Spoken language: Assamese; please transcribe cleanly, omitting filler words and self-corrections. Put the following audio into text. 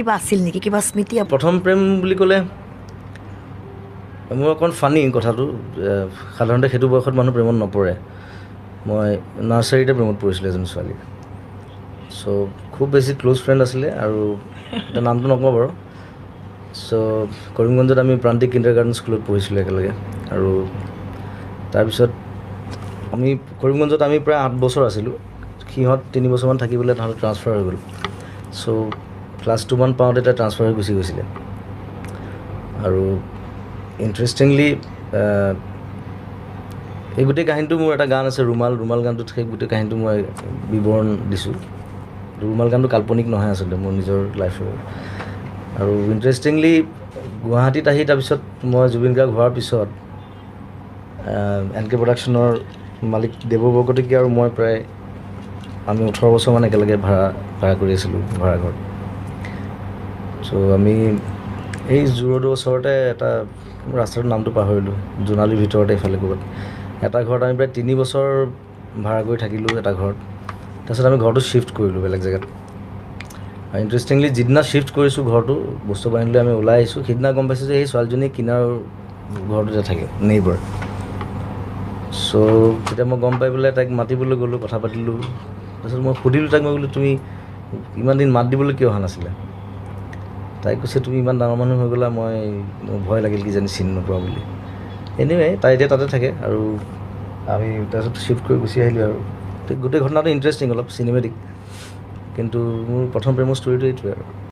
কিবা আছিল নেকি, কিবা স্মৃতি? প্ৰথম প্ৰেম বুলি ক'লে মোৰ অকণ ফানি কথাটো। সাধাৰণতে সেইটো বয়সত মানুহ প্ৰেমত নপৰে। মই নাৰ্চাৰীতে প্ৰেমত পৰিছিলোঁ এজনী ছোৱালী। চ' খুব বেছি ক্ল'জ ফ্ৰেণ্ড আছিলে, আৰু এতিয়া নামটো নকওঁ বাৰু। চ' কৰিমগঞ্জত আমি প্ৰান্তিক কিণ্ডাৰগাৰ্টেন স্কুলত পঢ়িছিলোঁ একেলগে। আৰু তাৰপিছত আমি কৰিমগঞ্জত আমি প্ৰায় 8 বছৰ আছিলোঁ। সিহঁত 3 বছৰমান থাকি পেলাই তাহাঁতৰ ট্ৰান্সফাৰ হৈ গ'ল। চ' ক্লাছ 2 মান পাওঁতে তাই ট্ৰান্সফাৰ হৈ গুচি গৈছিলে। আৰু ইণ্টাৰেষ্টিংলি এই গোটেই কাহিনীটো মোৰ এটা গান আছে ৰুমাল গানটোত সেই গোটেই কাহিনীটো মই বিৱৰণ দিছোঁ। ৰুমাল গানটো কাল্পনিক নহয় আচলতে, মোৰ নিজৰ লাইফৰ। আৰু ইণ্টাৰেষ্টিংলি গুৱাহাটীত আহি তাৰপিছত মই জুবিন গাৰ্গ হোৱাৰ পিছত NK প্ৰডাকশ্যনৰ মালিক দেৱ বৰকটকী আৰু মই প্ৰায় আমি 18 বছৰমান একেলগে ভাড়া কৰি আছিলোঁ ভাড়াঘৰত। চ' আমি এই জু-ৰোডৰ ওচৰতে এটা ৰাস্তাটোৰ নামটো পাহৰিলোঁ, জোনালীৰ ভিতৰতে এইফালে ক'ৰবাত এটা ঘৰত আমি প্ৰায় 3 বছৰ ভাড়া কৰি থাকিলোঁ এটা ঘৰত। তাৰপিছত আমি ঘৰটো শ্বিফ্ট কৰিলোঁ বেলেগ জেগাত। আৰু ইণ্টাৰেষ্টিংলি যিদিনা শ্বিফ্ট কৰিছোঁ ঘৰটো, বস্তু বাহিনী লৈ আমি ওলাই আহিছোঁ, সেইদিনা গম পাইছোঁ যে সেই ছোৱালীজনী কিনাৰ ঘৰটোতে থাকে, নেইবাৰ। চ' তেতিয়া মই গম পাই পেলাই তাইক মাতিবলৈ গ'লোঁ, কথা পাতিলোঁ। তাৰপিছত মই সুধিলোঁ তাইক, মই বোলো তুমি ইমান দিন মাত দিবলৈ কিয় অহা নাছিলে? তাই কৈছে তুমি ইমান ডাঙৰ মানুহ হৈ গ'লা, মোৰ ভয় লাগিল কিজানি চিনি নোপোৱা বুলি। এনিৱে তাই এতিয়া তাতে থাকে, আৰু আমি তাৰপিছত শ্বিফ্ট কৰি গুচি আহিলোঁ। আৰু গোটেই ঘটনাটো ইণ্টাৰেষ্টিং, অলপ চিনেমেটিক, কিন্তু মোৰ প্ৰথম প্ৰেমৰ ষ্টৰিটো এইটোৱে আৰু।